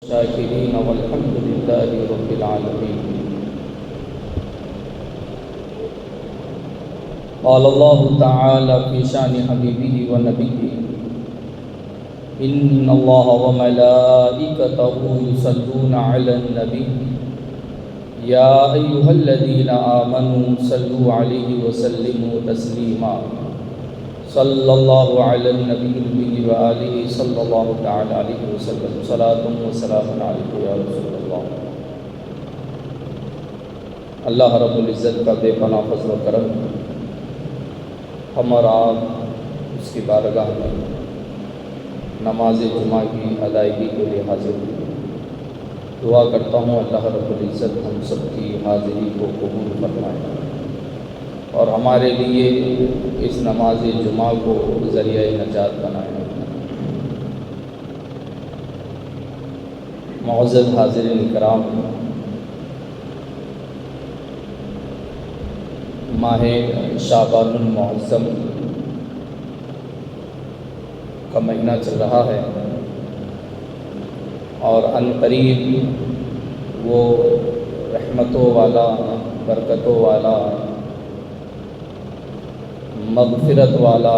شاکرین والحمد للہ رب العالمین۔ قال اللہ تعالی فی شان حبیبہ و نبیہ ان اللہ وملائکتہ یصلون علی النبی یا ایھا الذین آمنوا صلوا علیہ وسلموا تسلیما۔ صلی اللہ علی النبی الامی وآلہ صلی اللہ تعالی علیہ وسلم۔ صلاۃ و سلام علیک یا رسول اللہ۔ اللہ رب العزت کا بے پناہ فضل و کرم، ہم اور آپ اس کی بارگاہ میں نماز جمعہ کی ادائیگی کے لیے حاضر ہوئے۔ دعا کرتا ہوں اللہ رب العزت ہم سب کی حاضری کو قبول فرمائے اور ہمارے لیے اس نماز جمعہ کو ذریعہ نجات بنائے۔ معزز حاضرین کرام، ماہ شعبان المعظم کا مہینہ چل رہا ہے اور عن قریب وہ رحمتوں والا، برکتوں والا، مغفرت والا،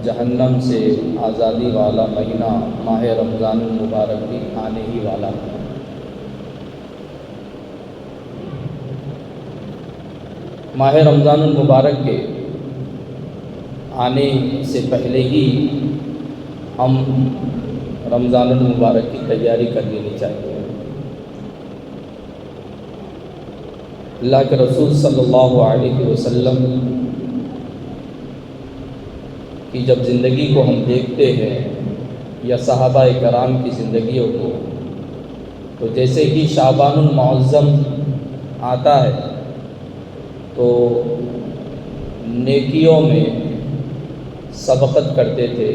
جہنم سے آزادی والا مہینہ ماہ رمضان المبارک بھی آنے ہی والا ہے۔ ماہ رمضان المبارک کے آنے سے پہلے ہی ہم رمضان المبارک کی تیاری کر لینی چاہیے۔ اللہ کے رسول صلی اللہ علیہ وسلم کی جب زندگی کو ہم دیکھتے ہیں یا صحابہ کرام کی زندگیوں کو، تو جیسے ہی شعبان المعظم آتا ہے تو نیکیوں میں سبقت کرتے تھے۔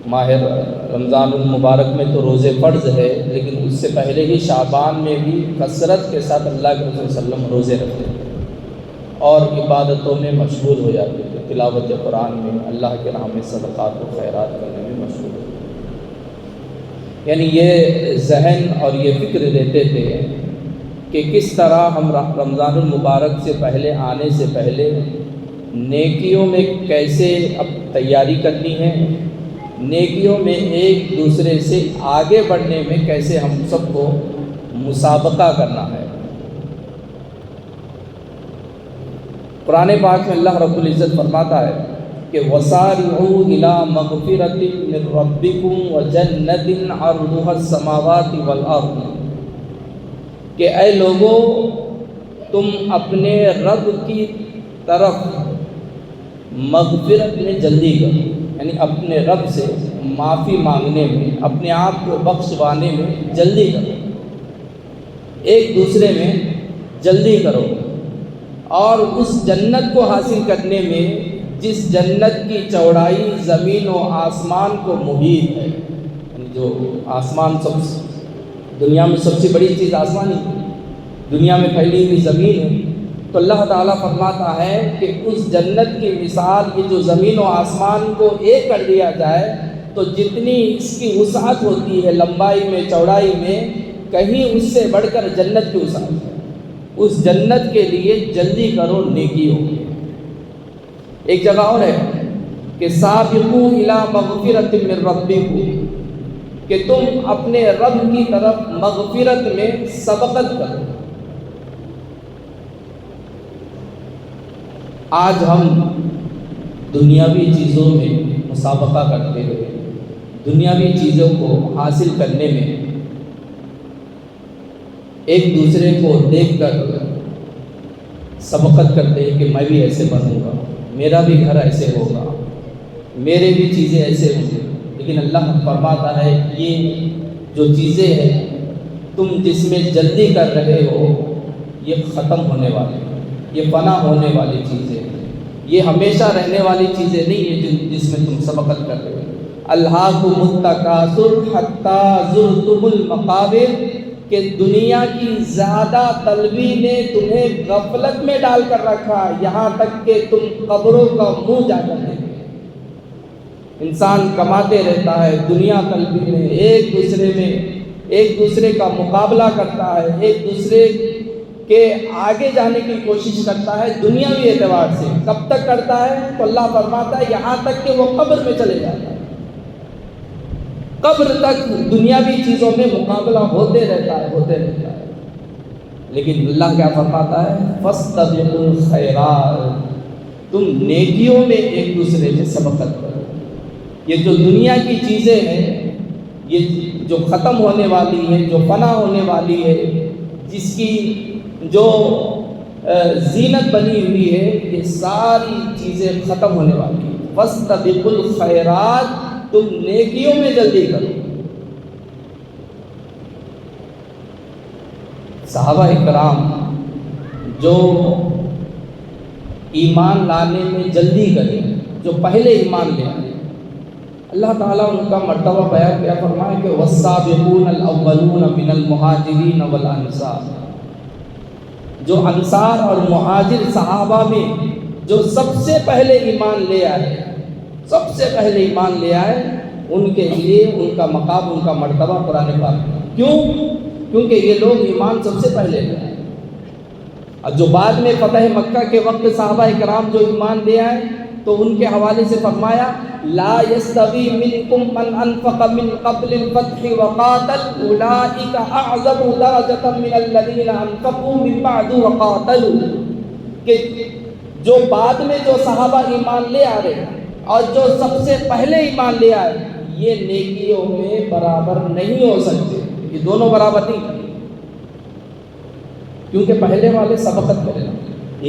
ماہ رمضان المبارک میں تو روزے فرض ہے، لیکن اس سے پہلے ہی شعبان میں بھی کثرت کے ساتھ اللہ کے رسول صلی اللہ علیہ وسلم روزے رکھتے تھے اور عبادتوں میں مشغول ہو جاتے تھے، تلاوت قرآن میں، اللہ کے راہ میں صدقات و خیرات کرنے میں مشغول ہوتے تھے۔ یعنی یہ ذہن اور یہ فکر دیتے تھے کہ کس طرح ہم رمضان المبارک سے پہلے آنے سے پہلے نیکیوں میں کیسے اب تیاری کرنی ہے، نیکیوں میں ایک دوسرے سے آگے بڑھنے میں کیسے ہم سب کو مسابقہ کرنا ہے۔ قرآن پاک میں اللہ رب العزت فرماتا ہے کہ وَسَارِعُوا إِلَىٰ مَغْفِرَةٍ مِّن رَّبِّكُمْ وَجَنَّةٍ عَرْضُهَا السَّمَاوَاتِ وَالْأَرْضُ، کہ اے لوگو تم اپنے رب کی طرف مغفرت میں جلدی کرو، یعنی اپنے رب سے معافی مانگنے میں، اپنے آپ کو بخشوانے میں جلدی کرو، ایک دوسرے میں جلدی کرو، اور اس جنت کو حاصل کرنے میں جس جنت کی چوڑائی زمین و آسمان کو محیط ہے، یعنی جو آسمان دنیا میں سب سے بڑی چیز آسمان ہی، دنیا میں پھیلی ہوئی زمین ہے، تو اللہ تعالیٰ فرماتا ہے کہ اس جنت کی مثال یہ جو زمین و آسمان کو ایک کر دیا جائے تو جتنی اس کی وسعت ہوتی ہے لمبائی میں، چوڑائی میں، کہیں اس سے بڑھ کر جنت کی وسعت ہے۔ اس جنت کے لیے جلدی کرو نیکیوں۔ ایک جگہ اور ہے کہ سابقوا الی مغفرۃ من ربکم، کہ تم اپنے رب کی طرف مغفرت میں سبقت کرو۔ آج ہم دنیاوی چیزوں میں مسابقہ کرتے ہوئے، دنیاوی چیزوں کو حاصل کرنے میں ایک دوسرے کو دیکھ کر سبقت کرتے ہیں کہ میں بھی ایسے بنوں گا، میرا بھی گھر ایسے ہوگا، میرے بھی چیزیں ایسے ہوں گی، لیکن اللہ فرماتا ہے یہ جو چیزیں ہیں تم جس میں جلدی کر رہے ہو یہ ختم ہونے والے، یہ فنا ہونے والی چیزیں ہیں، یہ ہمیشہ رہنے والی چیزیں نہیں ہیں جس میں تم سبقت کر رہے ہو۔ الہاکم التکاثر حتی زرتم المقابر، کہ دنیا کی زیادہ طلبی نے تمہیں غفلت میں ڈال کر رکھا، یہاں تک کہ تم قبروں کا منہ جا کر دیکھتے۔ انسان کماتے رہتا ہے، دنیا طلبی میں ایک دوسرے میں ایک دوسرے کا مقابلہ کرتا ہے، ایک دوسرے کے آگے جانے کی کوشش کرتا ہے دنیاوی اعتبار سے، کب تک کرتا ہے تو اللہ فرماتا ہے یہاں تک کہ وہ قبر میں چلے جاتا ہے، قبر تک دنیاوی چیزوں میں مقابلہ ہوتے رہتا ہے۔ لیکن اللہ کیا فرماتا ہے؟ فاستبقوا الخیرات، تم نیکیوں میں ایک دوسرے سے سبقت کرو۔ یہ جو دنیا کی چیزیں ہیں، یہ جو ختم ہونے والی ہے، جو فنا ہونے والی ہے، جس کی جو زینت بنی ہوئی ہے، یہ ساری چیزیں ختم ہونے والی ہیں۔ فاستبقوا الخیرات، تم نیکیوں میں جلدی کرو۔ صحابہ اکرام جو ایمان لانے میں جلدی کرے، جو پہلے ایمان لے آئے، اللہ تعالیٰ ان کا مرتبہ بیان کیا فرمائے کہ والسابقون الاولون من المہاجرین والانصار، جو انصار اور مہاجر صحابہ میں جو سب سے پہلے ایمان لے آئے، سب سے پہلے ایمان لے آئے، ان کے لیے ان کا مقام، ان کا مرتبہ قرآن پاک۔ کیوں؟ کیونکہ یہ لوگ ایمان سب سے پہلے لے آئے، اور جو بعد میں فتح مکہ کے وقت صحابہ اکرام جو ایمان لے آئے تو ان کے حوالے سے فرمایا لا یستوی منکم من انفق من قبل الفتح وقاتل اولئک اعظم درجۃ من الذین انفقوا من بعد وقاتلوا، کہ جو بعد میں جو صحابہ ایمان لے آ رہے ہیں اور جو سب سے پہلے ایمان لے آئے، یہ نیکیوں میں برابر نہیں ہو سکتے، یہ دونوں برابر نہیں، کیونکہ پہلے والے سبقت کریں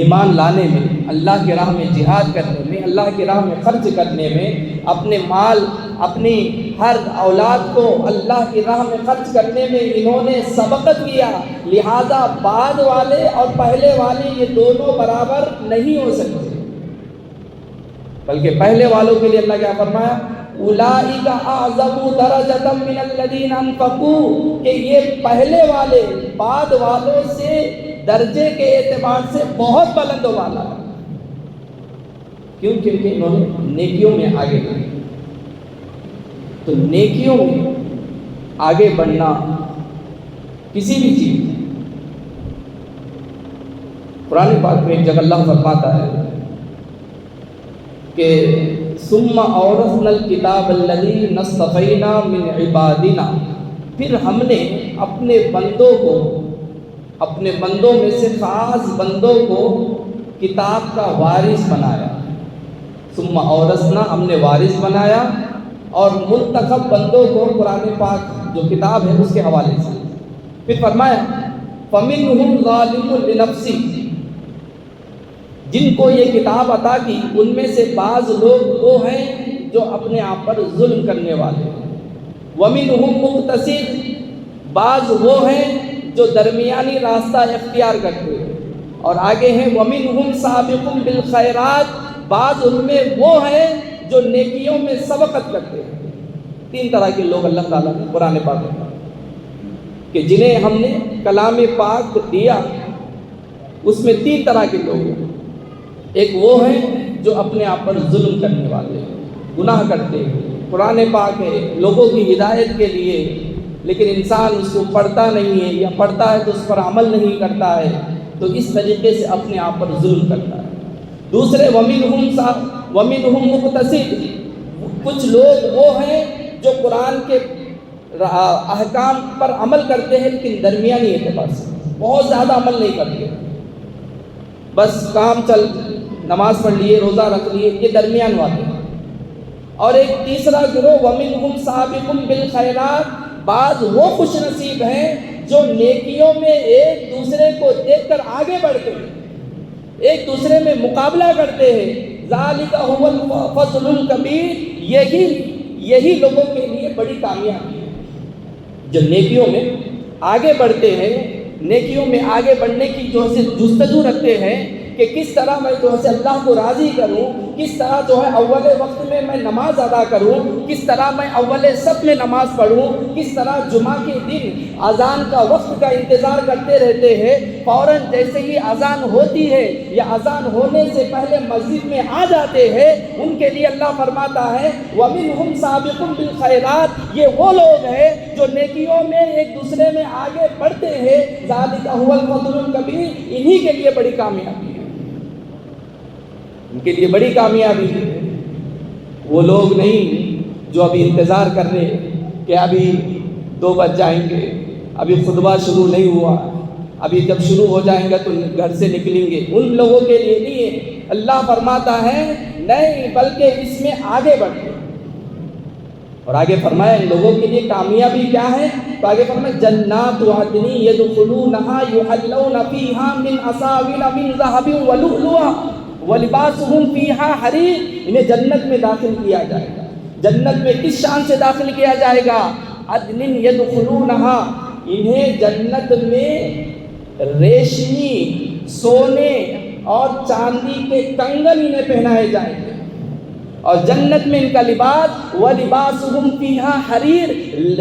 ایمان لانے میں، اللہ کی راہ میں جہاد کرنے میں، اللہ کی راہ میں خرچ کرنے میں، اپنے مال، اپنی ہر اولاد کو اللہ کی راہ میں خرچ کرنے میں انہوں نے سبقت کیا، لہذا بعد والے اور پہلے والے یہ دونوں برابر نہیں ہو سکتے، بلکہ پہلے والوں کے لیے اللہ کیا فرمایا اولئک اعظم درجۃ من الذین انفقوا، کہ یہ پہلے والے بعد والوں سے درجے کے اعتبار سے بہت بلند والا ہے۔ کیوں؟ کیونکہ انہوں نے نیکیوں میں آگے بڑھے۔ تو نیکیوں میں آگے بڑھنا کسی بھی چیز، قرآن پاک میں ایک جگہ اللہ فرماتا ہے کہ ثم اورثنا الکتاب الذی نصطفینا من عبادنا، پھر ہم نے اپنے بندوں میں سے خاص بندوں کو کتاب کا وارث بنایا۔ ثم اورثنا، ہم نے وارث بنایا، اور منتخب بندوں کو قرآن پاک جو کتاب ہے اس کے حوالے سے پھر فرمایا فمنہم ظالم لنفسہ، جن کو یہ کتاب عطا کی ان میں سے بعض لوگ وہ ہیں جو اپنے آپ پر ظلم کرنے والے ہیں، وَمِنْهُمْ مُقْتَصِدٌ، بعض وہ ہیں جو درمیانی راستہ اختیار کرتے ہیں، اور آگے ہیں وَمِنْهُمْ سَابِقٌ بِالْخَيْرَاتِ، بعض ان میں وہ ہیں جو نیکیوں میں سبقت کرتے ہیں۔ تین طرح کے لوگ اللہ تعالیٰ نے قرآن پاک میں کہ جنہیں ہم نے کلام پاک دیا، اس میں تین طرح کے لوگ ہیں۔ ایک وہ ہیں جو اپنے آپ پر ظلم کرنے والے، گناہ کرتے ہیں، قرآن پاک ہے لوگوں کی ہدایت کے لیے، لیکن انسان اس کو پڑھتا نہیں ہے، یا پڑھتا ہے تو اس پر عمل نہیں کرتا ہے، تو اس طریقے سے اپنے آپ پر ظلم کرتا ہے۔ دوسرے وَمِنْهُمْ مُقْتَصِدٌ، کچھ لوگ وہ ہیں جو قرآن کے احکام پر عمل کرتے ہیں لیکن درمیانی اعتبار سے، بہت زیادہ عمل نہیں کرتے، بس کام چل، نماز پڑھ لیے، روزہ رکھ لیے، یہ درمیان والے ہیں۔ اور ایک تیسرا گروہ وَمِنْهُمْ سَابِقٌ بِالْخَيْرَاتِ، بعض وہ خوش نصیب ہیں جو نیکیوں میں ایک دوسرے کو دیکھ کر آگے بڑھتے ہیں، ایک دوسرے میں مقابلہ کرتے ہیں، ذَلِكَ هُوَ الْفَضْلُ الْكَبِيرُ، یہی لوگوں کے لیے بڑی کامیابی ہے جو نیکیوں میں آگے بڑھتے ہیں، نیکیوں میں آگے بڑھنے کی جو ہے جستجو رکھتے ہیں کہ کس طرح میں جو ہے اللہ کو راضی کروں، کس طرح جو ہے اول وقت میں نماز ادا کروں، کس طرح میں اول صف میں نماز پڑھوں، کس طرح جمعہ کے دن اذان کا وقت کا انتظار کرتے رہتے ہیں، فوراً جیسے ہی اذان ہوتی ہے یا اذان ہونے سے پہلے مسجد میں آ جاتے ہیں، ان کے لیے اللہ فرماتا ہے وَمِنْهُمْ سَابِقٌ بِالْخَيْرَاتِ، یہ وہ لوگ ہیں جو نیکیوں میں ایک دوسرے میں آگے بڑھتے ہیں، ذَلِكَ هُوَ الْفَضْلُ الْكَبِيرُ، انہی کے لیے بڑی کامیابی ہے، ان کے لیے بڑی کامیابی ہے۔ وہ لوگ نہیں جو ابھی انتظار کر رہے کہ ابھی 2 بج جائیں گے، ابھی خطبہ شروع نہیں ہوا، ابھی جب شروع ہو جائیں گے تو گھر سے نکلیں گے، ان لوگوں کے لیے نہیں ہے۔ اللہ فرماتا ہے نہیں، بلکہ اس میں آگے بڑھے، اور آگے فرمایا ان لوگوں کے لیے کامیابی کیا ہے، تو آگے فرمایا جنات عدن يدخلونها يحلون فيها من اساور من ذهب ولؤلؤا ولباسهم فيها حرير، انہیں جنت میں داخل کیا جائے گا۔ جنت میں کس شان سے داخل کیا جائے گا؟ عدن يدخلونها، انہیں جنت میں ریشمی، سونے اور چاندی کے کنگن انہیں پہنائے جائیں گے، اور جنت میں ان کا لباس وَلِبَاسُهُمْ فِيهَا حَرِيرٌ،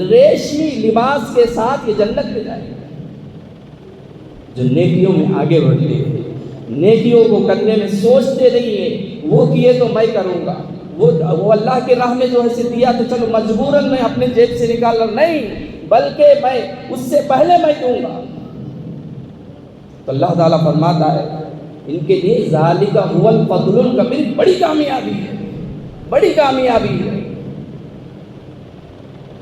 ریشمی لباس کے ساتھ یہ جنت میں جائیں گے۔ جو نیکیوں میں آگے بڑھتے ہیں، نیکیوں کو کرنے میں سوچتے نہیں ہیں وہ کیے تو میں کروں گا، وہ اللہ کے راہ میں جو ہے دیا تو چلو مجبوراً میں اپنے جیب سے نکال رہا، نہیں، بلکہ میں اس سے پہلے میں دوں گا۔ تو اللہ تعالیٰ فرماتا ہے ان کے لیے ذالک هو الفضل الکبیر، بڑی کامیابی ہے، بڑی کامیابی ہے۔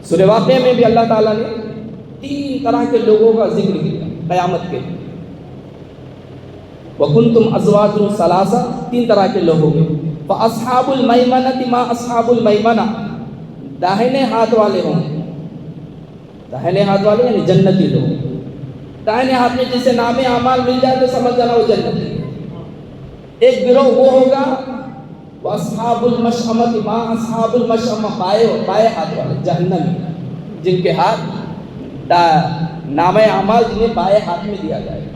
سورہ واقعہ میں بھی اللہ تعالیٰ نے 3 طرح کے لوگوں کا ذکر کیا قیامت کے، وَكُنْتُمْ أَزْوَاجٌ ثَلَاثَةٌ، 3 طرح کے لوگوں میں، فَأَصْحَابُ الْمَيْمَنَةِ مَا أَصْحَابُ الْمَيْمَنَةِ، داہنے ہاتھ والے ہوں گے، داہنے ہاتھ والے یعنی جنتی لوگ، داہنے ہاتھ میں جسے نام اعمال مل جائے تو سمجھ جانا وہ جنتی ہے۔ ایک گروہ وہ ہوگا وَأَصْحَابُ الْمَشْأَمَةِ مَا أَصْحَابُ الْمَشْأَمَةِ، بائیں ہاتھ والے جہنمی، جن کے ہاتھ نام اعمال جنہیں بائیں ہاتھ میں دیا جائے گا۔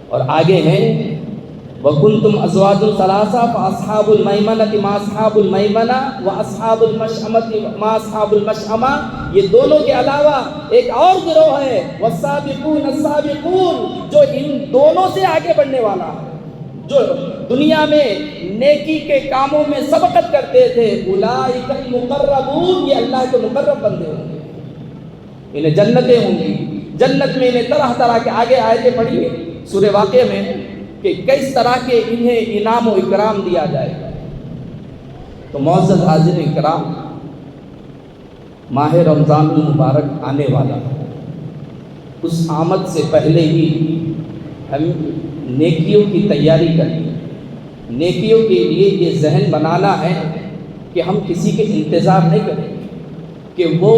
اور آگے ہیں وَكُنْتُمْ أَزْوَاجٌ ثَلَاثَةٌ فَأَصْحَابُ الْمَيْمَنَةِ مَا أَصْحَابُ الْمَيْمَنَةِ وَأَصْحَابُ الْمَشْأَمَةِ مَا أَصْحَابُ الْمَشْأَمَةِ، یہ دونوں کے علاوہ ایک اور گروہ ہے وَالسَّابِقُونَ السَّابِقُونَ، جو ان دونوں سے آگے بڑھنے والا ہے، جو دنیا میں نیکی کے کاموں میں سبقت کرتے تھے، اولئک المقربون، یہ اللہ کے مقرب بندے ہوں گے، انہیں جنتیں ہوں گی، جنت میں انہیں طرح طرح کے، آگے آیتیں پڑھی سورہ واقعہ میں کہ کس طرح کے انہیں انعام و اکرام دیا جائے گا۔ تو معزز حاضرین اکرام، ماہ رمضان المبارک آنے والا ہے، اس آمد سے پہلے ہی ہم نیکیوں کی تیاری کریں، نیکیوں کے لیے یہ ذہن بنانا ہے کہ ہم کسی کے انتظار نہیں کریں کہ وہ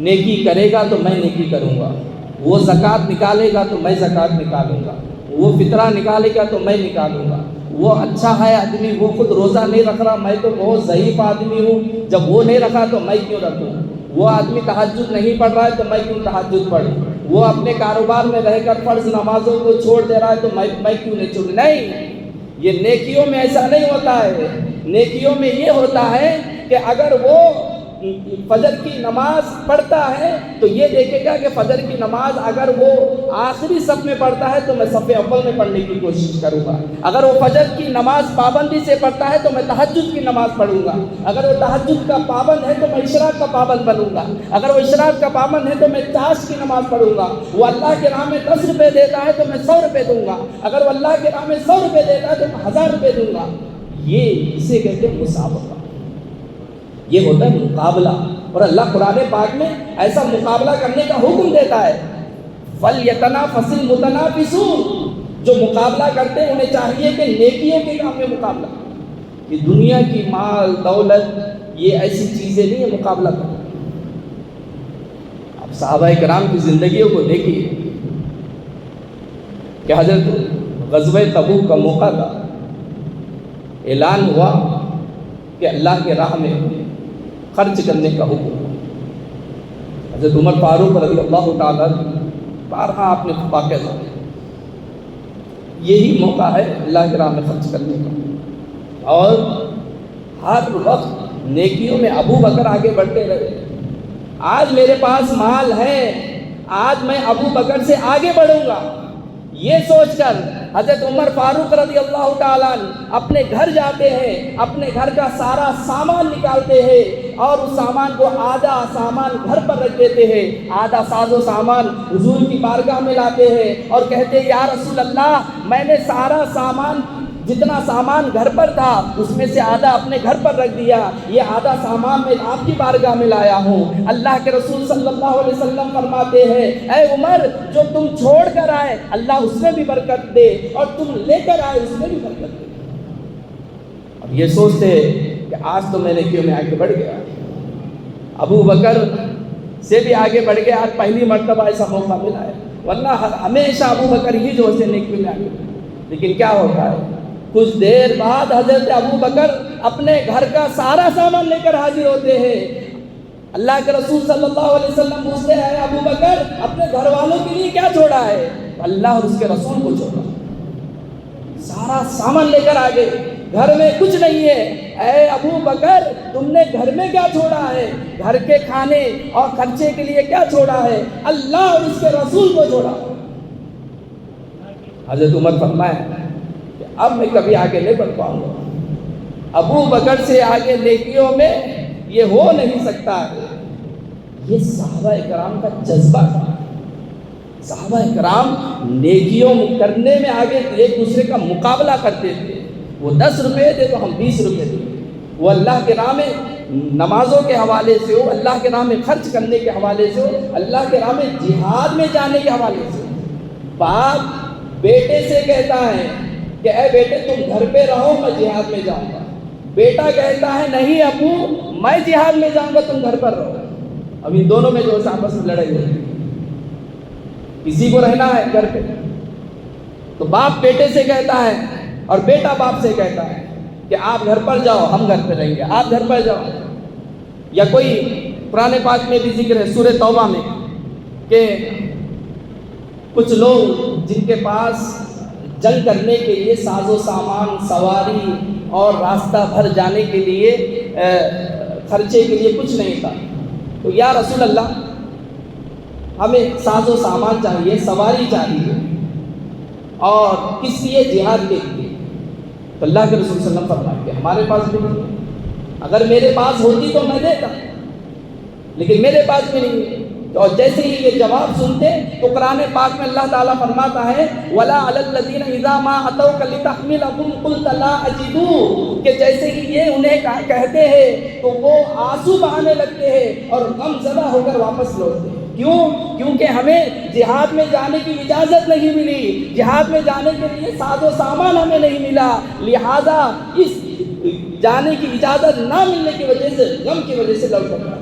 نیکی کرے گا تو میں نیکی کروں گا، وہ زکوٰۃ نکالے گا تو میں زکوٰۃ نکالوں گا، وہ فطرہ نکالے گا تو میں نکالوں گا، وہ اچھا ہے آدمی، وہ خود روزہ نہیں رکھ رہا، میں تو بہت ضعیف آدمی ہوں، جب وہ نہیں رکھا تو میں کیوں رکھوں، وہ آدمی تہجد نہیں پڑھ رہا ہے تو میں کیوں تہجد پڑھوں، وہ اپنے کاروبار میں رہ کر فرض نمازوں کو چھوڑ دے رہا ہے تو میں کیوں نہیں چھوڑوں۔ نہیں، یہ نیکیوں میں ایسا نہیں ہوتا ہے، نیکیوں میں یہ ہوتا ہے کہ اگر وہ فجر کی نماز پڑھتا ہے تو یہ دیکھے گا کہ فجر کی نماز اگر وہ آخری صف میں پڑھتا ہے تو میں صف اول میں پڑھنے کی کوشش کروں گا، اگر وہ فجر کی نماز پابندی سے پڑھتا ہے تو میں تہجد کی نماز پڑھوں گا، اگر وہ تہجد کا پابند ہے تو میں اشراق کا پابند بنوں گا، اگر وہ اشراق کا پابند ہے تو میں چاش کی نماز پڑھوں گا، وہ اللہ کے راہ میں 10 روپے دیتا ہے تو میں 100 روپے دوں گا، اگر وہ اللہ کے راہ میں 100 روپے دیتا ہے تو میں 1000 روپے دوں گا۔ یہ اسے کہتے ہیں مسابقہ، یہ ہوتا ہے مقابلہ، اور اللہ قرآن پاک میں ایسا مقابلہ کرنے کا حکم دیتا ہے، فَلْيَتَنَافَسِ الْمُتَنَافِسُونَ، جو مقابلہ کرتے ہیں انہیں چاہیے کہ نیکیوں کے کام میں مقابلہ، یہ دنیا کی مال دولت یہ ایسی چیزیں نہیں ہے مقابلہ کرنا۔ اب صحابہ کرام کی زندگیوں کو دیکھیے کہ حضرت غزوہ تبوک کا موقع تھا، اعلان ہوا کہ اللہ کے راہ میں خرچ کرنے کا حکم، حضرت عمر فاروق رضی اللہ تعالیٰ بارہا آپ نے واقعہ سنا، یہی موقع ہے اللہ کے راہ میں خرچ کرنے کا، اور ہر وقت نیکیوں میں ابو بکر آگے بڑھتے رہے۔ آج میرے پاس مال ہے، آج میں ابو بکر سے آگے بڑھوں گا، یہ سوچ کر حضرت عمر فاروق رضی اللہ تعالیٰ اپنے گھر جاتے ہیں، اپنے گھر کا سارا سامان نکالتے ہیں اور اس سامان کو آدھا سامان گھر پر رکھ دیتے ہیں، آدھا ساز و سامان حضور کی بارگاہ میں لاتے ہیں اور کہتے ہیں یا رسول اللہ، میں نے سارا سامان، جتنا سامان گھر پر تھا اس میں سے آدھا اپنے گھر پر رکھ دیا، یہ آدھا سامان میں آپ کی بارگاہ میں لایا ہوں۔ اللہ کے رسول صلی اللہ علیہ وسلم فرماتے ہیں اے عمر، جو تم چھوڑ کر آئے اللہ اس میں بھی برکت دے، اور تم لے کر آئے اس میں بھی برکت دے۔ اب یہ سوچتے کہ آج تو میں نیکیوں میں آگے بڑھ گیا، ابو بکر سے بھی آگے بڑھ گیا، آج پہلی مرتبہ ایسا موقع ملا ہے، ورنہ ہمیشہ ابو بکر ہی جو سے نیکیوں میں آگے بڑھے۔ لیکن کیا ہوتا ہے، کچھ دیر بعد حضرت ابو بکر اپنے گھر کا سارا سامان لے کر حاضر ہوتے ہیں۔ اللہ کے رسول صلی اللہ علیہ وسلم پوچھتے ہیں ابو بکر اپنے گھر والوں کے لیے کیا چھوڑا ہے؟ اللہ اور اس کے رسول کو چھوڑا، سارا سامان لے کر آگے، گھر میں کچھ نہیں ہے۔ اے ابو بکر تم نے گھر میں کیا چھوڑا ہے؟ گھر کے کھانے اور خرچے کے لیے کیا چھوڑا ہے؟ اللہ اور اس کے رسول کو چھوڑا۔ حضرت عمر فرمایا اب میں کبھی آگے نہیں بڑھ پاؤں گا، ابو بکر سے آگے نیکیوں میں یہ ہو نہیں سکتا ہے۔ یہ صحابہ کرام کا جذبہ تھا، صحابہ کرام نیکیوں کرنے میں آگے ایک دوسرے کا مقابلہ کرتے تھے، وہ 10 روپے دے تو ہم 20 روپے دیں، وہ اللہ کے راہ میں نمازوں کے حوالے سے ہو، اللہ کے راہ میں خرچ کرنے کے حوالے سے ہو، اللہ کے راہ میں جہاد میں جانے کے حوالے سے ہو۔ باپ بیٹے سے کہتا ہے کہ اے بیٹے تم گھر پہ رہو، میں جہاد میں جاؤں گا، بیٹا کہتا ہے نہیں ابو میں جہاد میں جاؤں گا، تم گھر پر رہو۔ اب ان دونوں میں جو ہے آپس میں لڑائی ہوتی ہے، کسی کو رہنا ہے گھر پہ تو باپ بیٹے سے کہتا ہے اور بیٹا باپ سے کہتا ہے کہ آپ گھر پر جاؤ ہم گھر پہ رہیں گے، آپ گھر پر جاؤ۔ یا کوئی قرآن پاک میں بھی ذکر ہے سورہ توبہ میں کہ کچھ لوگ جن کے پاس جنگ کرنے کے لیے ساز و سامان، سواری اور راستہ بھر جانے کے لیے خرچے کے لیے کچھ نہیں تھا، تو یا رسول اللہ ہمیں ساز و سامان چاہیے، سواری چاہیے، اور کس لیے؟ جہاد کے لیے۔ تو اللہ کے رسول صلی اللہ علیہ وسلم فرمائے کہ ہمارے پاس بھی نہیں ہے، اگر میرے پاس ہوتی تو میں دیتا، لیکن میرے پاس بھی نہیں ہے۔ اور جیسے ہی یہ جواب سنتے تو قرآن پاک میں اللہ تعالیٰ فرماتا ہے وَلَا عَلَى الَّذِينَ إِذَا مَا أَتَوْكَ لِتَحْمِلَهُمْ قُلْتَ لَا أَجِدُ، کہ جیسے ہی یہ انہیں کہتے ہیں تو وہ آنسو بہانے لگتے ہیں اور غم زدہ ہو کر واپس لوٹتے ہیں۔ کیوں؟ کیونکہ ہمیں جہاد میں جانے کی اجازت نہیں ملی، جہاد میں جانے کے لیے ساز و سامان ہمیں نہیں ملا، لہذا اس جانے کی اجازت نہ ملنے کی وجہ سے، غم کی وجہ سے لوٹ پڑا۔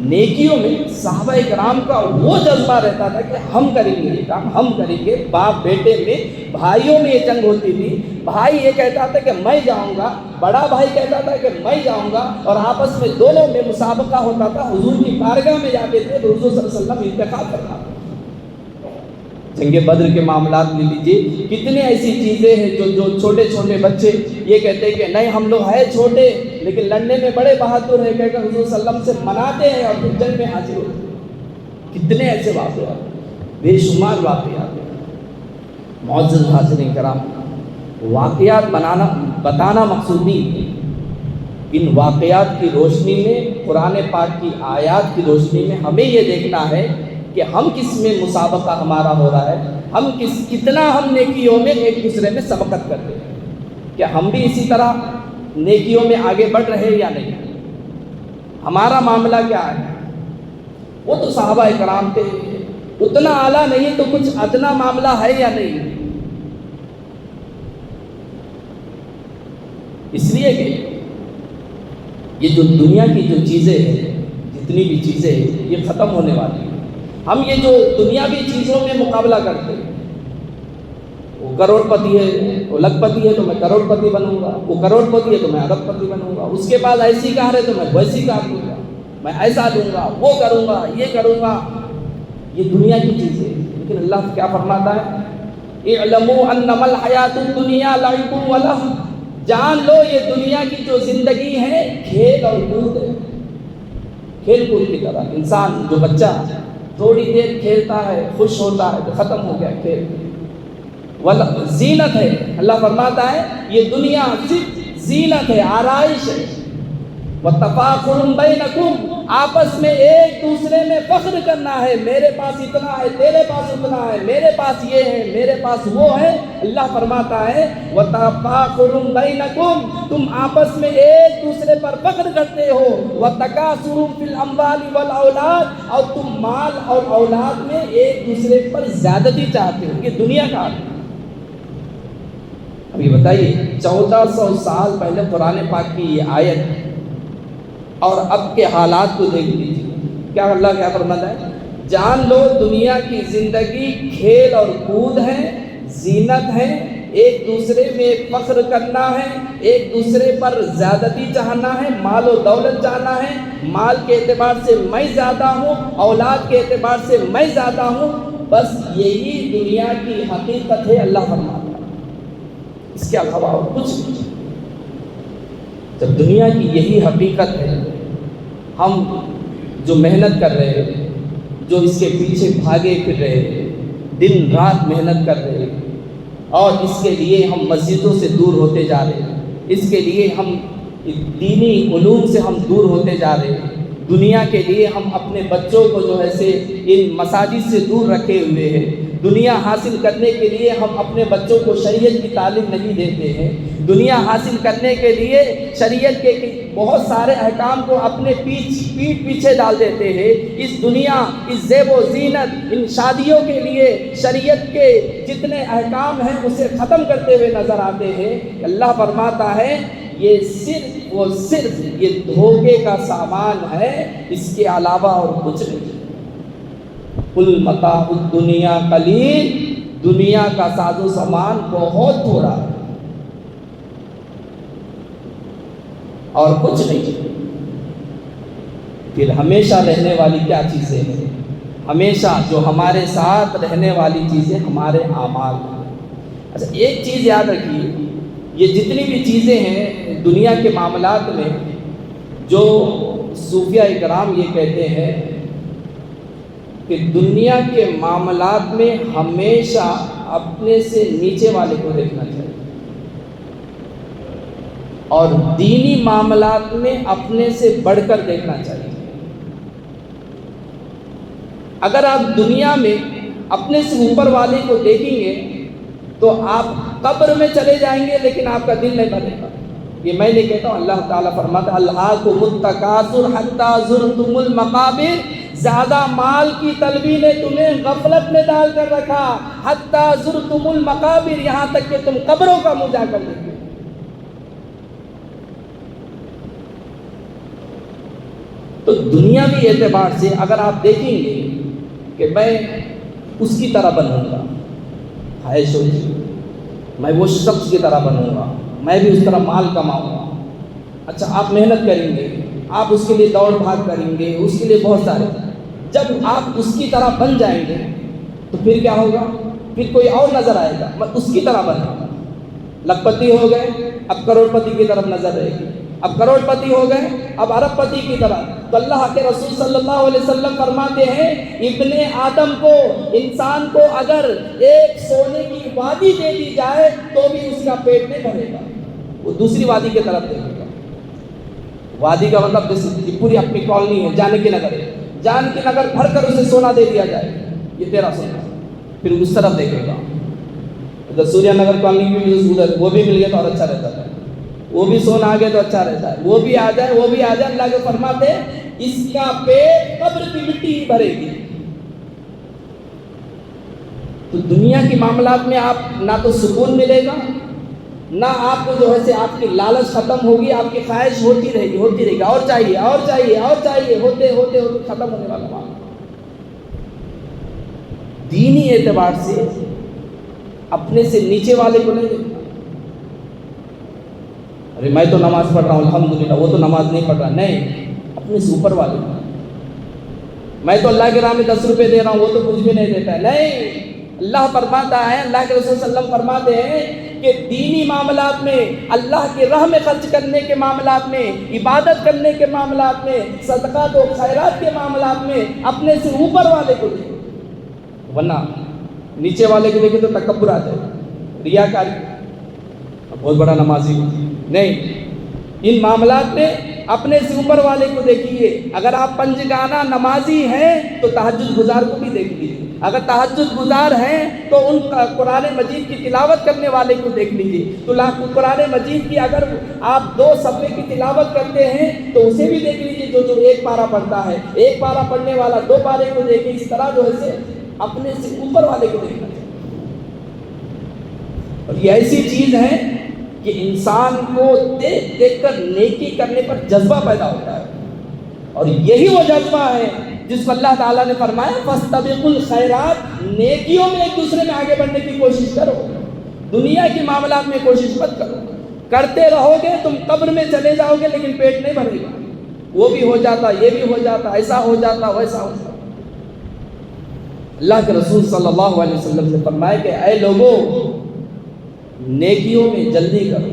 نیکیوں میں صحابہ کرام کا وہ جذبہ رہتا تھا کہ ہم کریں گے یہ کام، ہم کریں گے۔ باپ بیٹے میں، بھائیوں میں یہ جنگ ہوتی تھی، بھائی یہ کہتا تھا کہ میں جاؤں گا، بڑا بھائی کہتا تھا کہ میں جاؤں گا، اور آپس میں دونوں میں مسابقہ ہوتا تھا، حضور کی بارگاہ میں جاتے تھے تو حضور صلی اللہ علیہ وسلم انتخاب کرتا تھا۔ جنگ بدر کے معاملات لے لیجیے، کتنی ایسی چیزیں ہیں جو چھوٹے چھوٹے بچے یہ کہتے ہیں کہ نہیں ہم لوگ ہیں چھوٹے لیکن لڑنے میں بڑے بہادر ہیں، کہہ کر حضور صلی اللہ علیہ وسلم سے مناتے ہیں اور پھر جنگ میں حاضر ہوتے ہیں۔ کتنے ایسے واقعات، بے شمار واقعات۔ معزز حاضرین کرام، واقعات بتانا مقصود نہیں، ان واقعات کی روشنی میں، قرآن پاک کی آیات کی روشنی میں ہمیں یہ دیکھنا ہے کہ ہم کس میں مسابقہ ہمارا ہو رہا ہے، ہم کتنا ہم نیکیوں میں ایک دوسرے میں سبقت کرتے ہیں، کہ ہم بھی اسی طرح نیکیوں میں آگے بڑھ رہے یا نہیں، ہمارا معاملہ کیا ہے۔ وہ تو صحابہ کرام تھے، اتنا اعلیٰ نہیں تو کچھ ادنا معاملہ ہے یا نہیں۔ اس لیے کہ یہ جو دنیا کی جو چیزیں ہیں، جتنی بھی چیزیں ہیں یہ ختم ہونے والی ہیں۔ ہم یہ جو دنیاوی چیزوں میں مقابلہ کرتے ہیں، وہ کروڑ پتی ہے، وہ لکھ پتی ہے تو میں کروڑ پتی بنوں گا، وہ کروڑ پتی ہے تو میں ارب پتی بنوں گا، اس کے بعد ایسی کار ہے تو میں ویسی کار لوں گا، میں ایسا دوں گا، وہ کروں گا، یہ کروں گا۔ یہ دنیا کی چیزیں، لیکن اللہ کیا فرماتا ہے اعلموا انما الحیات الدنیا لعب و لہو، جان لو یہ دنیا کی جو زندگی ہے کھیل اور کود ہے، کھیل کود کی طرح۔ انسان جو بچہ تھوڑی دیر کھیلتا ہے، خوش ہوتا ہے، تو ختم ہو گیا کھیل، زینت ہے۔ اللہ فرماتا ہے یہ دنیا صرف زینت ہے، آرائش ہے۔ وَتَفَاخُرٌ بَيْنَكُمْ، آپس میں ایک دوسرے میں فخر کرنا ہے، میرے پاس اتنا ہے، تیرے پاس اتنا ہے، میرے پاس یہ ہے، میرے پاس وہ ہے۔ اللہ فرماتا ہے وَتَفَاخُرٌ بَيْنَكُمْ، تم آپس میں ایک دوسرے پر فخر کرتے ہو۔ وَتَكَاثُرٌ فِي الْأَمْوَالِ وَالْأَوْلَادِ، اور تم مال اور اولاد میں ایک دوسرے پر زیادتی چاہتے ہو۔ یہ دنیا کا حال ہے۔ اب یہ بتائیے 1400 سال پہلے قرآن پاک کی یہ آیت اور اب کے حالات کو دیکھ لیجیے، کیا اللہ کیا فرماتا ہے؟ جان لو دنیا کی زندگی کھیل اور کود ہے، زینت ہے، ایک دوسرے میں فخر کرنا ہے، ایک دوسرے پر زیادتی چاہنا ہے، مال و دولت چاہنا ہے، مال کے اعتبار سے میں زیادہ ہوں، اولاد کے اعتبار سے میں زیادہ ہوں، بس یہی دنیا کی حقیقت ہے۔ اللہ فرماتا ہے اس کے علاوہ اور کچھ نہیں۔ جب دنیا کی یہی حقیقت ہے، ہم جو محنت کر رہے ہیں، جو اس کے پیچھے بھاگے پھر رہے ہیں، دن رات محنت کر رہے ہیں، اور اس کے لیے ہم مسجدوں سے دور ہوتے جا رہے ہیں، اس کے لیے ہم دینی علوم سے ہم دور ہوتے جا رہے ہیں، دنیا کے لیے ہم اپنے بچوں کو جو ہے سے ان مساجد سے دور رکھے ہوئے ہیں، دنیا حاصل کرنے کے لیے ہم اپنے بچوں کو شریعت کی تعلیم نہیں دیتے ہیں، دنیا حاصل کرنے کے لیے شریعت کے بہت سارے احکام کو اپنے پیٹھ پیچھے ڈال دیتے ہیں، اس دنیا، اس زیب و زینت، ان شادیوں کے لیے شریعت کے جتنے احکام ہیں اسے ختم کرتے ہوئے نظر آتے ہیں۔ اللہ فرماتا ہے یہ صرف و صرف یہ دھوکے کا سامان ہے، اس کے علاوہ اور کچھ نہیں۔ قُلْ مَتَاعُ الدُّنْيَا قَلِيلٌ، دنیا کا ساز و سامان بہت تھوڑا ہے اور کچھ نہیں۔ پھر ہمیشہ رہنے والی کیا چیزیں ہیں؟ ہمیشہ جو ہمارے ساتھ رہنے والی چیزیں ہمارے اعمال ہیں۔ اچھا ایک چیز یاد رکھیے، یہ جتنی بھی چیزیں ہیں دنیا کے معاملات میں، جو صوفیہ اکرام یہ کہتے ہیں کہ دنیا کے معاملات میں ہمیشہ اپنے سے نیچے والے کو دیکھنا چاہیے، اور دینی معاملات میں اپنے سے بڑھ کر دیکھنا چاہیے۔ اگر آپ دنیا میں اپنے سے اوپر والے کو دیکھیں گے تو آپ قبر میں چلے جائیں گے لیکن آپ کا دل نہیں بنے گا۔ یہ میں نہیں کہتا ہوں، اللہ تعالیٰ فرماتا ہے الہاکم التکاثر حتی زرتم المقابر، زیادہ مال کی طلبی نے تمہیں غفلت میں ڈال کر رکھا، حتی زرتم المقابر، یہاں تک کہ تم قبروں کا منہ جا کر دیکھو۔ تو دنیاوی اعتبار سے اگر آپ دیکھیں گے کہ میں اس کی طرح بنوں گا، خواہش ہوتی میں وہ شخص کی طرح بنوں گا، میں بھی اس طرح مال کماؤں گا۔ اچھا آپ محنت کریں گے، آپ اس کے لیے دوڑ بھاگ کریں گے، اس کے لیے بہت سارے، جب آپ اس کی طرح بن جائیں گے تو پھر کیا ہوگا؟ پھر کوئی اور نظر آئے گا، میں اس کی طرح بنا۔ لکھ پتی ہو گئے، اب کروڑ پتی کی طرف نظر رہے گی، اب کروڑ پتی ہو گئے، اب ارب پتی کی طرح۔ تو اللہ کے رسول صلی اللہ علیہ وسلم فرماتے ہیں ابن آدم کو، انسان کو اگر ایک سونے کی وادی دے دی جائے تو بھی اس کا پیٹ نہیں بھرے گا، وہ دوسری وادی کی طرف دیکھے گا۔ وادی کا مطلب جیسے پوری اپنی کالونی ہے، جانکی نگر ہے، جانکی نگر بھر کر اسے سونا دے دیا جائے، یہ تیرا سونا، پھر اس طرف دیکھے گا۔ ادھر سوریا نگر کالونی بھی ادھر وہ بھی مل گیا تو اور اچھا رہتا ہے، وہ بھی سونا آ گیا تو اچھا رہتا ہے، وہ بھی آ جائے، وہ بھی آ جائے۔ اللہ کے فرماتے اس کا پیٹ قبر کی مٹی ہی بھرے گی۔ تو دنیا کے معاملات میں آپ نہ تو سکون ملے گا، نہ آپ کو جو ہے سے آپ کی لالچ ختم ہوگی، آپ کی خواہش ہوتی رہے گی، اور چاہیے اور چاہیے اور چاہیے، ہوتے ہوتے ہوتے ختم ہونے والا معاملہ۔ دینی اعتبار سے اپنے سے نیچے والے کو نہیں دیکھنا، ارے میں تو نماز پڑھ رہا ہوں الحمدللہ، وہ تو نماز نہیں پڑھ رہا، نہیں، اپنے سے اوپر والے کو۔ میں تو اللہ کے راہ میں 10 روپے دے رہا ہوں، وہ تو کچھ بھی نہیں دیتا ہے، نہیں، اللہ فرماتا ہے، اللہ کے رسول صلی اللہ علیہ وسلم فرماتے ہیں کہ دینی معاملات میں، اللہ کی راہ میں خرچ کرنے کے معاملات میں، عبادت کرنے کے معاملات میں، صدقات و خیرات کے معاملات میں اپنے سے اوپر والے کو دیکھیں، ورنہ نیچے والے کو دیکھیں تو تکبر آ جائے، ریاکاری، بہت بڑا نمازی نہیں۔ ان معاملات میں اپنے سے اوپر والے کو دیکھیے۔ اگر آپ پنجگانہ نمازی ہیں تو تہجد گزار کو بھی دیکھ لیجیے، اگر تہجد گزار ہیں تو ان قرآن مجید کی تلاوت کرنے والے کو دیکھ لیجیے۔ تو قرآن مجید کی اگر آپ 2 صفحے کی تلاوت کرتے ہیں تو اسے بھی دیکھ لیجیے، جو 1 پارہ پڑھتا ہے، 1 پارہ پڑھنے والا 2 پارے کو دیکھیں۔ اس طرح جو ہے اپنے سے اوپر والے کو دیکھنا چاہیے۔ اور یہ ایسی چیز ہے کہ انسان کو دیکھ دیکھ کر نیکی کرنے پر جذبہ پیدا ہوتا ہے، اور یہی وہ جذبہ ہے جس کو اللہ تعالیٰ نے فرمایا فاستبقوا الخیرات، نیکیوں میں ایک دوسرے میں آگے بڑھنے کی کوشش کرو، دنیا کے معاملات میں کوشش مت کرو۔ کرتے رہو گے تم قبر میں چلے جاؤ گے لیکن پیٹ نہیں بھرے گا، وہ بھی ہو جاتا، یہ بھی ہو جاتا، ایسا ہو جاتا، ویسا ہو جاتا۔ اللہ کے رسول صلی اللہ علیہ وسلم نے فرمایا کہ اے لوگوں، نیکیوں میں جلدی کرو،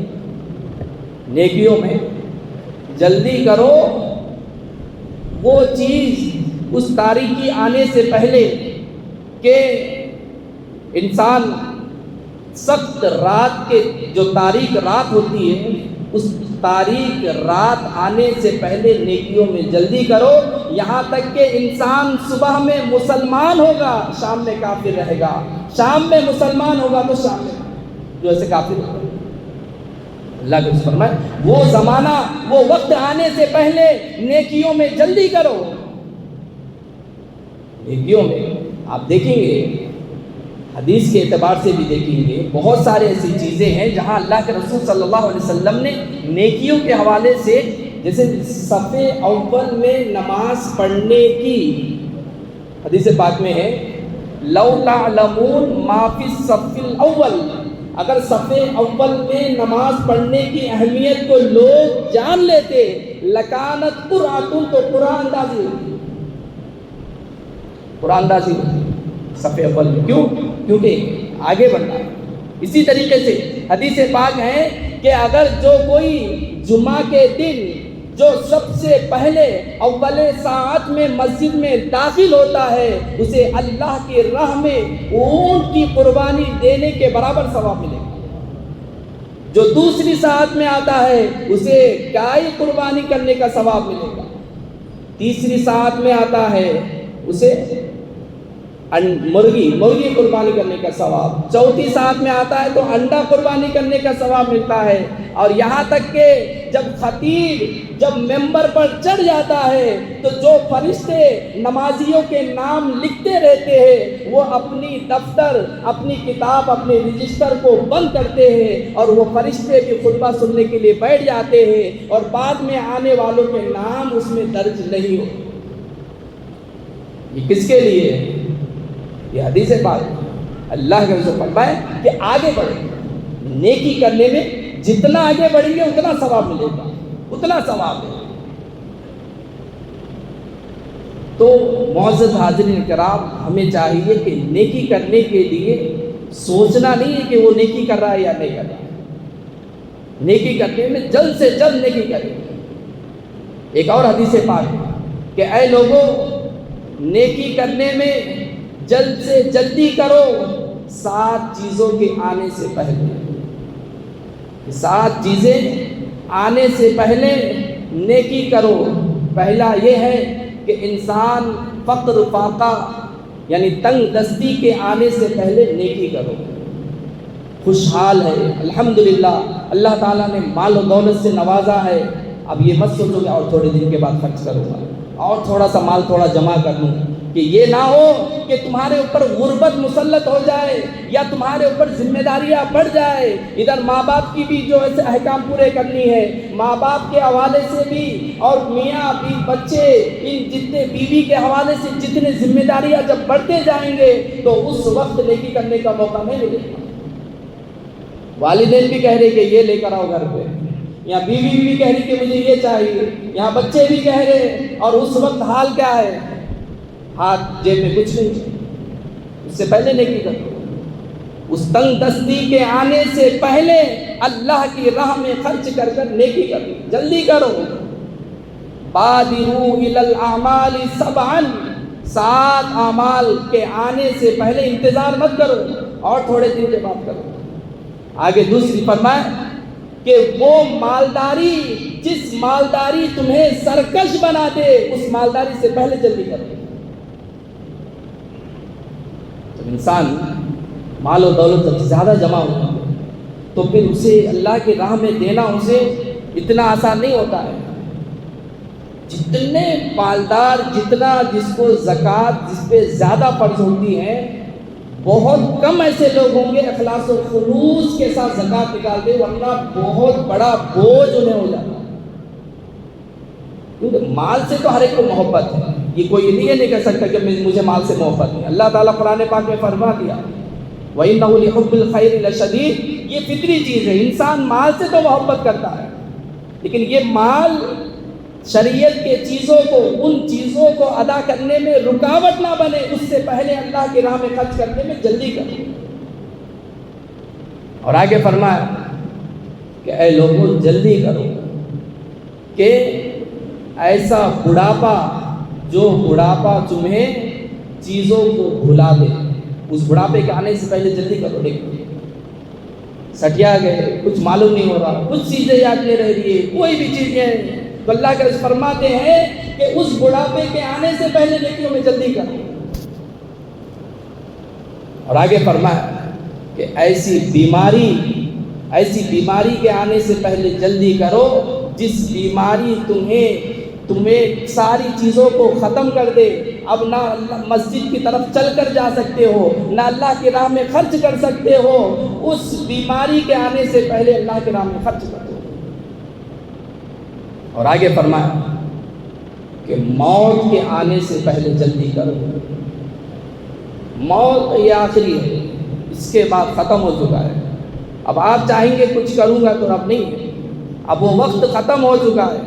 نیکیوں میں جلدی کرو۔ وہ چیز اس تاریکی آنے سے پہلے کہ انسان سخت رات کے، جو تاریک رات ہوتی ہے، اس تاریک رات آنے سے پہلے نیکیوں میں جلدی کرو، یہاں تک کہ انسان صبح میں مسلمان ہوگا، شام میں کافر رہے گا، شام میں مسلمان ہوگا تو شام میں جو ایسے کافر ہوگا۔ اللہ کے رسول فرمائے وہ زمانہ، وہ وقت آنے سے پہلے نیکیوں میں جلدی کرو۔ نیکیوں میں آپ دیکھیں گے، حدیث کے اعتبار سے بھی دیکھیں گے، بہت سارے ایسی چیزیں ہیں جہاں اللہ کے رسول صلی اللہ علیہ وسلم نے نیکیوں کے حوالے سے، جیسے صف اول میں نماز پڑھنے کی حدیث پاک میں ہے لو تعلمون ما فی الصف الاول، اگر صف اول میں نماز پڑھنے کی اہمیت کو لوگ جان لیتے لکانت قرآتن، تو قرآن اندازی ہوتی، قرآن اندازی ہوتی صف اول میں۔ کیوں؟ کیونکہ آگے بڑھنا ہے۔ اسی طریقے سے حدیث پاک ہے کہ اگر جو کوئی جمعہ کے دن جو سب سے پہلے اول ساعت میں مسجد میں داخل ہوتا ہے، اسے اللہ کی راہ میں اونٹ کی قربانی دینے کے برابر ثواب ملے گا۔ جو دوسری ساعت میں آتا ہے اسے گائے قربانی کرنے کا ثواب ملے گا، تیسری ساعت میں آتا ہے اسے مرغی قربانی کرنے کا ثواب، چوتھی ساعت میں آتا ہے تو انڈا قربانی کرنے کا ثواب ملتا ہے، اور یہاں تک کہ جب خطیب جب ممبر پر چڑھ جاتا ہے تو جو فرشتے نمازیوں کے نام لکھتے رہتے ہیں وہ اپنی دفتر، اپنی کتاب، اپنے رجسٹر کو بند کرتے ہیں، اور وہ فرشتے بھی خطبہ سننے کے لیے بیٹھ جاتے ہیں، اور بعد میں آنے والوں کے نام اس میں درج نہیں ہوتے۔ یہ کس کے لیے ہے؟ یہ حدیث پاک اللہ کے رسول فرمائے کہ آگے بڑھیں، نیکی کرنے میں جتنا آگے بڑھیں گے اتنا ثواب ملے گا، اتنا ثواب ہے۔ تو معزز حاضرین کرام، ہمیں چاہیے کہ نیکی کرنے کے لیے سوچنا نہیں ہے کہ وہ نیکی کر رہا ہے یا نہیں کر رہا ہے، نیکی کرنے میں جلد سے جلد نیکی کریں۔ ایک اور حدیث پاک ہے کہ اے لوگوں، نیکی کرنے میں جلد سے جلدی کرو 7 چیزوں کے آنے سے پہلے، 7 چیزیں آنے سے پہلے نیکی کرو۔ پہلا یہ ہے کہ انسان فقر فاقہ یعنی تنگ دستی کے آنے سے پہلے نیکی کرو۔ خوشحال ہے، الحمدللہ اللہ تعالیٰ نے مال و دولت سے نوازا ہے، اب یہ مت سوچو کہ اور تھوڑے دن کے بعد خرچ کروں گا، اور تھوڑا سا مال تھوڑا جمع کر لوں، کہ یہ نہ ہو کہ تمہارے اوپر غربت مسلط ہو جائے یا تمہارے اوپر ذمہ داریاں بڑھ جائے۔ ادھر ماں باپ کی بھی جو ایسے احکام پورے کرنی ہے، ماں باپ کے حوالے سے بھی، اور میاں بھی بچے ان جتنے بیوی کے حوالے سے جتنے ذمہ داریاں جب بڑھتے جائیں گے تو اس وقت نیکی کرنے کا موقع نہیں ملے گا۔ والدین بھی کہہ رہے کہ یہ لے کر آؤ گھر پہ، یا بیوی بھی کہہ رہی کہ مجھے یہ چاہیے، یہاں بچے بھی کہہ رہے، اور اس وقت حال کیا ہے؟ ہاتھ جیب میں کچھ نہیں، اس سے پہلے نیکی کرو۔ اس تنگ دستی کے آنے سے پہلے اللہ کی راہ میں خرچ کر کر نیکی کرو، جلدی کرو۔ بادروا الی الاعمال سبعا، 7 اعمال کے آنے سے پہلے انتظار مت کرو اور تھوڑے دن کے بعد کرو۔ آگے دوسری فرمائے کہ وہ مالداری، جس مالداری تمہیں سرکش بنا دے، اس مالداری سے پہلے جلدی کرو۔ جب انسان مال و دولت جب زیادہ جمع ہو تو پھر اسے اللہ کی راہ میں دینا اسے اتنا آسان نہیں ہوتا ہے۔ جتنے مالدار، جتنا جس کو زکوٰۃ جس پہ زیادہ فرض ہوتی ہے، بہت کم ایسے لوگ ہوں گے اخلاص و خلوص کے ساتھ زکوٰۃ نکالتے، ورنہ بہت بڑا بوجھ انہیں ہو جاتا ہے۔ کیونکہ مال سے تو ہر ایک کو محبت ہے، یہ کوئی یہ نہیں کہہ سکتا کہ مجھے مال سے محبت نہیں۔ اللہ تعالیٰ قرآن پاک میں فرما دیا وَإِنَّهُ لِحُبِّ الْخَيْرِ لَشَدِيدٌ، یہ فطری چیز ہے، انسان مال سے تو محبت کرتا ہے، لیکن یہ مال شریعت کے چیزوں کو، ان چیزوں کو ادا کرنے میں رکاوٹ نہ بنے، اس سے پہلے اللہ کی راہ میں خرچ کرنے میں جلدی کرو۔ اور آگے فرمایا کہ اے لوگوں جلدی کرو کہ ایسا بڑھاپا، جو بڑھاپا تمہیں چیزوں کو بھلا دے، اس بڑھاپے کے آنے سے پہلے جلدی کرو۔ دیکھو سٹیا گئے، کچھ معلوم نہیں ہو رہا، کچھ چیزیں یاد نہیں رہ رہی ہے، کوئی بھی چیزیں، تو اللہ کے رسول فرماتے ہیں کہ اس بڑھاپے کے آنے سے پہلے نیکیوں میں جلدی کرو۔ اور آگے فرمایا کہ ایسی بیماری کے آنے سے پہلے جلدی کرو جس بیماری تمہیں ساری چیزوں کو ختم کر دے، اب نہ مسجد کی طرف چل کر جا سکتے ہو، نہ اللہ کی راہ میں خرچ کر سکتے ہو، اس بیماری کے آنے سے پہلے اللہ کی راہ میں خرچ کر دو۔ اور آگے فرمایا کہ موت کے آنے سے پہلے جلدی کرو۔ موت یہ آخری ہے، اس کے بعد ختم ہو چکا ہے۔ اب آپ چاہیں گے کچھ کروں گا تو اب نہیں ہے، اب وہ وقت ختم ہو چکا ہے۔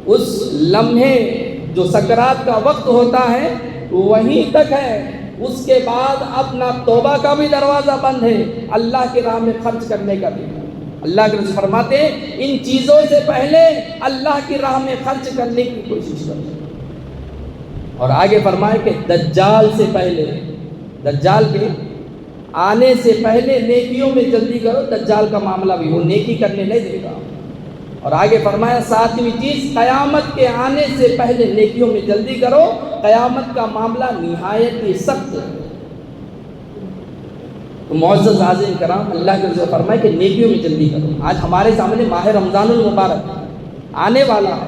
اس لمحے جو سکرات کا وقت ہوتا ہے وہیں تک ہے، اس کے بعد اب نہ توبہ کا بھی دروازہ بند ہے، اللہ کی راہ میں خرچ کرنے کا بھی۔ اللہ کے رسول فرماتے ہیں ان چیزوں سے پہلے اللہ کی راہ میں خرچ کرنے کی کوشش کرو۔ اور آگے فرمائے کہ دجال سے پہلے، دجال کے آنے سے پہلے نیکیوں میں جلدی کرو۔ دجال کا معاملہ بھی وہ نیکی کرنے نہیں دے گا۔ اور آگے فرمایا 7ویں چیز، قیامت کے آنے سے پہلے نیکیوں میں جلدی کرو۔ قیامت کا معاملہ نہایت ہی سخت ہے۔ تو معزز حاضرین کرام، اللہ کے رسول فرمائے کہ نیکیوں میں جلدی کرو۔ آج ہمارے سامنے ماہ رمضان المبارک آنے والا ہے،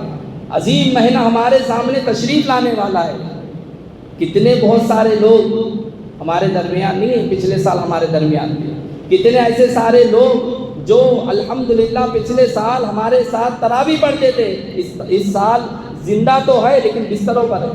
عظیم مہینہ ہمارے سامنے تشریف لانے والا ہے۔ کتنے بہت سارے لوگ ہمارے درمیان نہیں ہیں، پچھلے سال ہمارے درمیان تھے۔ کتنے ایسے سارے لوگ جو الحمدللہ پچھلے سال ہمارے ساتھ تراویح پڑھتے تھے، اس سال زندہ تو ہے لیکن بستروں پر ہے،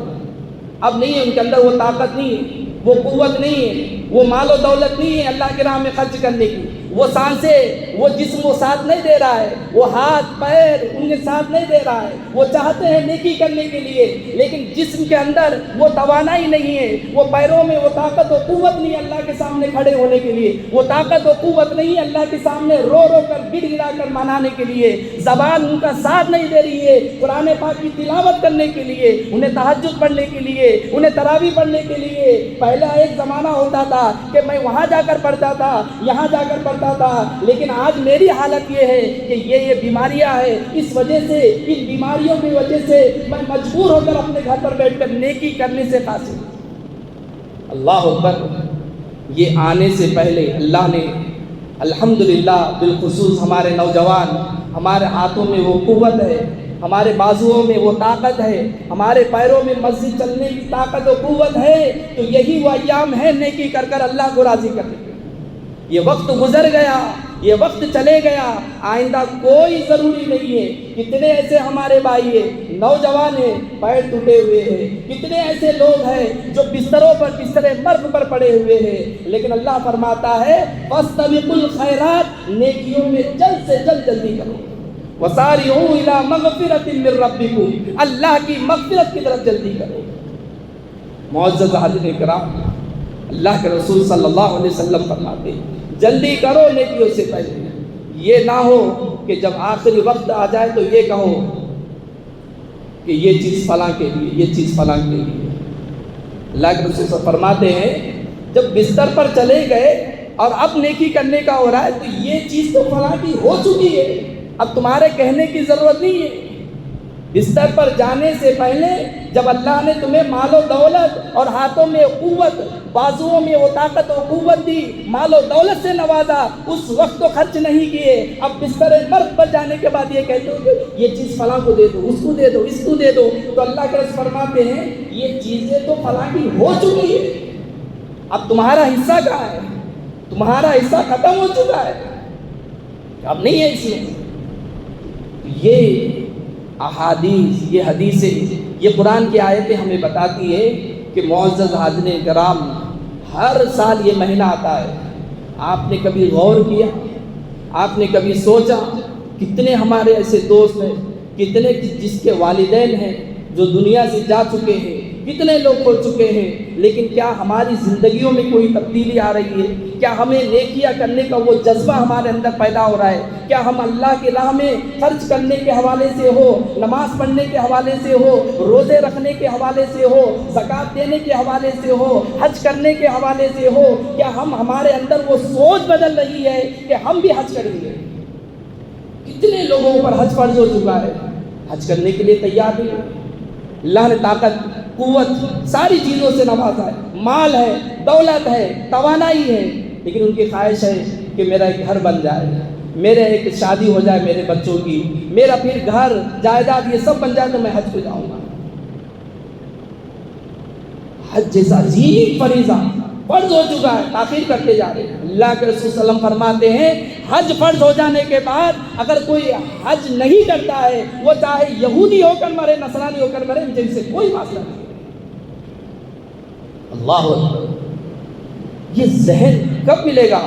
اب نہیں ہے، ان کے اندر وہ طاقت نہیں ہے، وہ قوت نہیں ہے، وہ مال و دولت نہیں ہے اللہ کی راہ میں خرچ کرنے کی، وہ سانسیں، وہ جسم وہ ساتھ نہیں دے رہا ہے، وہ ہاتھ پیر ان کے ساتھ نہیں دے رہا ہے۔ وہ چاہتے ہیں نیکی کرنے کے لیے لیکن جسم کے اندر وہ توانائی نہیں ہے، وہ پیروں میں وہ طاقت و قوت نہیں ہے اللہ کے سامنے کھڑے ہونے کے لیے، وہ طاقت و قوت نہیں ہے اللہ کے سامنے رو رو کر گڑ گڑا کر منانے کے لیے، زبان ان کا ساتھ نہیں دے رہی ہے قرآن پاک کی تلاوت کرنے کے لیے، انہیں تہجد پڑھنے کے لیے، انہیں تراویح پڑھنے کے لیے۔ پہلا ایک زمانہ ہوتا تھا کہ میں وہاں جا کر پڑھتا تھا، یہاں جا کر پڑھتا تھا، لیکن آج میری حالت یہ ہے کہ یہ بیماریاں ہیں، اس وجہ سے، ان بیماریوں کی وجہ سے میں مجبور ہو کر اپنے گھر پر بیٹھ کر نیکی کرنے سے قاصر۔ اللہ اکبر! یہ آنے سے پہلے اللہ نے الحمدللہ بالخصوص ہمارے نوجوان، ہمارے ہاتھوں میں وہ قوت ہے، ہمارے بازوؤں میں وہ طاقت ہے، ہمارے پیروں میں مسجد چلنے کی طاقت و قوت ہے، تو یہی وہ ایام ہے نیکی کر کر اللہ کو راضی کرنے کے۔ یہ وقت گزر گیا، یہ وقت چلے گیا، آئندہ کوئی ضروری نہیں ہے۔ کتنے ایسے ہمارے بھائی ہیں، نوجوان ہیں، پیر ٹوٹے ہوئے ہیں، کتنے ایسے لوگ ہیں جو بستروں پر بستر مرگ پر پڑے ہوئے ہیں، لیکن اللہ فرماتا ہے فاستبقوا الخیرات، نیکیوں میں جلد سے جلد جلدی کرو۔ وسارعوا الی مغفرۃ من ربکم، اللہ کی مغفرت کی طرف جلدی کرو۔ معزز حاضرین کرام، اللہ کے رسول صلی اللہ علیہ وسلم فرماتے ہیں جلدی کرو نیکیوں سے پہلے، یہ نہ ہو کہ جب آخری وقت آ جائے تو یہ کہو کہ یہ چیز فلاں کے لیے، یہ چیز فلاں کے لیے۔ اللہ کے رسول فرماتے ہیں جب بستر پر چلے گئے اور اب نیکی کرنے کا ہو رہا ہے تو یہ چیز تو فلاں کی ہو چکی ہے، اب تمہارے کہنے کی ضرورت نہیں ہے۔ بستر پر جانے سے پہلے جب اللہ نے تمہیں مال و دولت اور ہاتھوں میں قوت، بازوؤں میں وہ طاقت و قوت دی، مال و دولت سے نوازا، اس وقت تو خرچ نہیں کیے، اب بستر مرگ پر جانے کے بعد یہ کہتے ہو کہ یہ چیز فلاں کو دے دو، اس کو دے دو، اس کو دے دو، تو اللہ کے رسول فرماتے ہیں یہ چیزیں تو فلاں کی ہو چکی ہے، اب تمہارا حصہ کہاں ہے؟ تمہارا حصہ ختم ہو چکا ہے، اب نہیں ہے اس میں۔ یہ احادیث، یہ حدیثیں، یہ قرآن کی آیتیں ہمیں بتاتی ہے کہ معزز حاضرین کرام، ہر سال یہ مہینہ آتا ہے، آپ نے کبھی غور کیا؟ آپ نے کبھی سوچا کتنے ہمارے ایسے دوست ہیں، کتنے جس کے والدین ہیں جو دنیا سے جا چکے ہیں، کتنے لوگ ہو چکے ہیں، لیکن کیا ہماری زندگیوں میں کوئی تبدیلی آ رہی ہے؟ کیا ہمیں نیکیاں کرنے کا وہ جذبہ ہمارے اندر پیدا ہو رہا ہے؟ کیا ہم اللہ کی راہ میں خرچ کرنے کے حوالے سے ہو، نماز پڑھنے کے حوالے سے ہو، روزے رکھنے کے حوالے سے ہو، زکوٰۃ دینے کے حوالے سے ہو، حج کرنے کے حوالے سے ہو، کیا ہمارے اندر وہ سوچ بدل رہی ہے کہ ہم بھی حج کریں گے؟ کتنے لوگوں پر حج فرض ہو چکا ہے، حج کرنے کے لیے تیار نہیں ہے۔ اللہ نے طاقت، قوت، ساری چیزوں سے نوازا ہے، مال ہے، دولت ہے، توانائی ہے، لیکن ان کی خواہش ہے کہ میرا ایک گھر بن جائے، میرے ایک شادی ہو جائے میرے بچوں کی، میرا پھر گھر جائیداد یہ سب بن جائے تو میں حج پہ جاؤں گا۔ حج جیسا عظیم فریضہ فرض ہو چکا ہے، تاخیر کرتے جا رہے ہیں۔ اللہ کے رسول صلی اللہ علیہ وسلم فرماتے ہیں حج فرض ہو جانے کے بعد اگر کوئی حج نہیں کرتا ہے، وہ چاہے یہودی ہو کر مرے، نصرانی ہو کر مرے، جن سے کوئی مسئلہ نہیں۔ اللہ اکبر، یہ ذہن کب ملے گا؟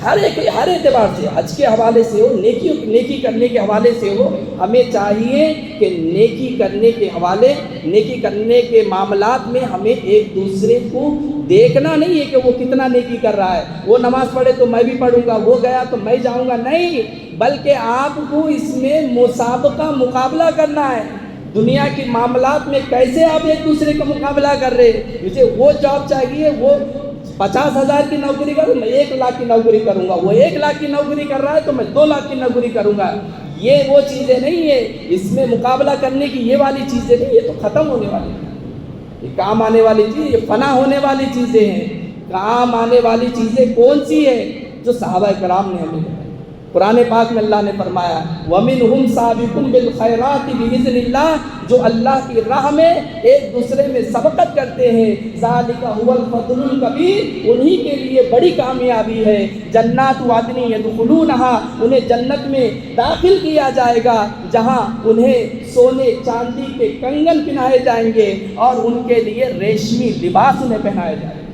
ہر اعتبار سے، حج کے حوالے سے ہو، نیکی کرنے کے حوالے سے ہو، ہمیں چاہیے کہ نیکی کرنے کے حوالے، نیکی کرنے کے معاملات میں ہمیں ایک دوسرے کو دیکھنا نہیں ہے کہ وہ کتنا نیکی کر رہا ہے، وہ نماز پڑھے تو میں بھی پڑھوں گا، وہ گیا تو میں جاؤں گا، نہیں، بلکہ آپ کو اس میں مسابقہ، مقابلہ کرنا ہے۔ دنیا کے معاملات میں کیسے آپ ایک دوسرے کا مقابلہ کر رہے ہیں؟ مجھے وہ جاب چاہیے، وہ 50,000 کی نوکری کروں، میں 1 لاکھ کی نوکری کروں گا، وہ 1 لاکھ کی نوکری کر رہا ہے تو میں 2 لاکھ کی نوکری کروں گا۔ یہ وہ چیزیں نہیں ہے، اس میں مقابلہ کرنے کی یہ والی چیزیں نہیں، یہ تو ختم ہونے والی ہیں، یہ کام آنے والی چیز، یہ فنا ہونے والی چیزیں ہیں۔ کام آنے والی چیزیں کون سی ہے؟ جو صحابہ کرام نے ہمیں بتائی۔ قرآن پاک میں اللہ نے فرمایا وَمِنْهُمْ سَابِقٌ بِالْخَيْرَاتِ بِإِذْنِ اللَّهِ، جو اللہ کی راہ میں ایک دوسرے میں سبقت کرتے ہیں، ذَلِكَ هُوَ الْفَضْلُ الْكَبِيرُ، انہی کے لیے بڑی کامیابی ہے۔ جنات عدن يدخلونها، انہیں جنت میں داخل کیا جائے گا جہاں انہیں سونے چاندی کے کنگن پہنائے جائیں گے اور ان کے لیے ریشمی لباس انہیں پہنائے جائیں گے۔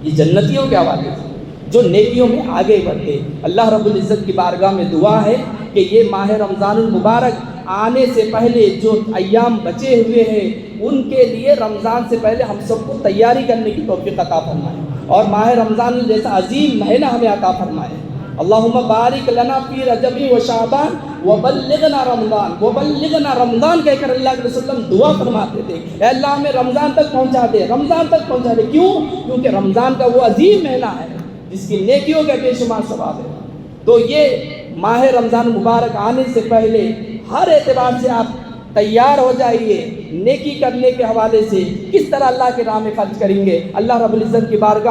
یہ جنتیوں کے حوالے سے جو نیکیوں میں آگے بڑھتے۔ اللہ رب العزت کی بارگاہ میں دعا ہے کہ یہ ماہ رمضان المبارک آنے سے پہلے جو ایام بچے ہوئے ہیں ان کے لیے رمضان سے پہلے ہم سب کو تیاری کرنے کی توفیق عطا فرمائے، اور ماہ رمضان جیسا عظیم مہینہ ہمیں عطا فرمائے۔ اللہم بارک لنا فی رجب و شعبان وبلغنا رمضان، وبلغنا رمضان کہہ کر اللہ کے رسول صلی اللہ علیہ وسلم دعا فرماتے تھے، اے اللہ ہمیں رمضان تک پہنچا دے، رمضان تک پہنچا دے۔ کیوں؟ کیونکہ رمضان کا وہ عظیم مہینہ ہے جس کی نیکیوں کا بے شمار ثواب ہے۔ تو یہ ماہ رمضان مبارک آنے سے پہلے ہر اعتبار سے آپ تیار ہو جائیے، نیکی کرنے کے حوالے سے کس طرح اللہ کے راہ میں خرچ کریں گے۔ اللہ رب العزت کی بارگاہ